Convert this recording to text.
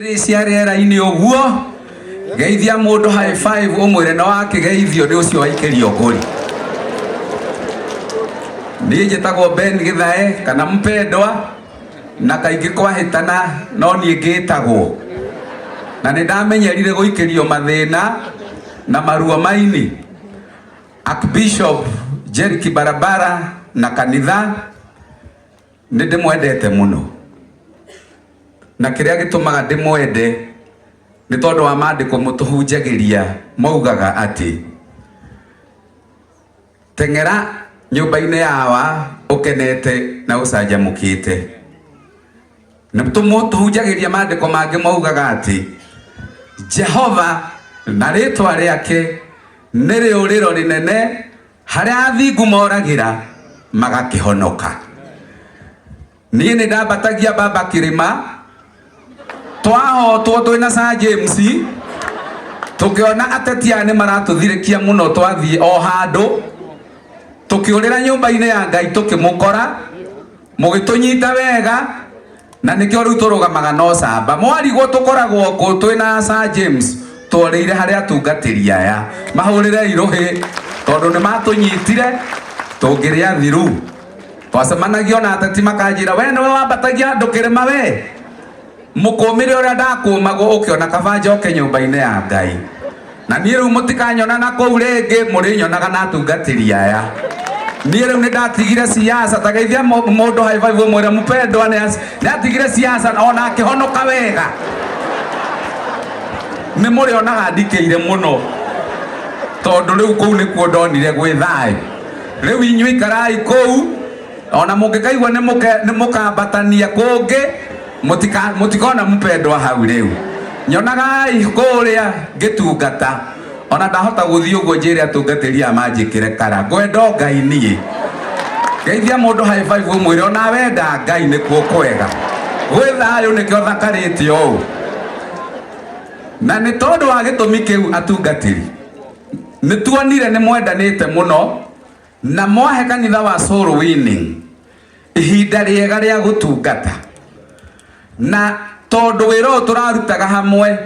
Ciarera-ini uguo geithia mundu high five umwire no wake geithio ni ucio waikerio nguri. Ni njitagwo Ben Githae kana Mpendwa, na kaingi kwahitana no ni ngitagwo, na ni ndamenyerire guikerio mathina na marua maini. Archbishop Jerry Barabara na kanitha ni ndimwendete muno, na kiria gitumaga ndimwende ni tondu wa maandiko mutuhunjagiria maugaga ati tengera nyumba-ini yawa ukenete na ucanjamukite. Na tumuhunjagiria maandiko mangi maugaga ati Jehova na ritwa riake ni riuriro rinene haria athingu moragira magakihonoka. Nie ni ndambatagia Baba Kirima twahotwo twina Sir James tukiona atetia ni maratuthirikia muno, twathie o handu tukiurira nyumba-ini ya Ngai tukimukora mugitunyita wega, na nikio riu turugamaga no camba mwarigwo tukoragwo ku twina Sir James tworire haria atungatiri aya mahurire iruhi tondu ni matunyitire tungiria thiru. Twacemanagio na ateti makanjira we no wambatagia andu Kirima we mukumire uria ndakumagwo ukiona kaba njoke nyumba-ini ya Ngai. Na nie riu mutikanyona na kou ringi murinyonaga na atungatiri aya. Nie riu ni ndatigire siasa, ta geithia mundu high five umwire Mpendwa ni atigire siasa ona akihonoka wega. Ni murionaga ndikeire muno tondu riu kou nikuo ndonire gwi thayu. Riu inyui ikarai kou, ona mungikaigua ni mukambatania kungi mutikona Mpendwa hau riu. Nyonagai kuria ngitungata, ona ndahota guthii uguo njire atungatiri amanjikire kara ngwenda Ngai nie. Geithia mundu high five umwire ona wenda Ngai nikuo kwega gwi thayu nikio thakarite uu. Na ni tondu wa gitumi kiu atungatiri ni tuonire ni mwendanite muno na mwahe kanitha wa Soul Winning ihinda riega ria gutungata. Na tondu wira turarutaga hamwe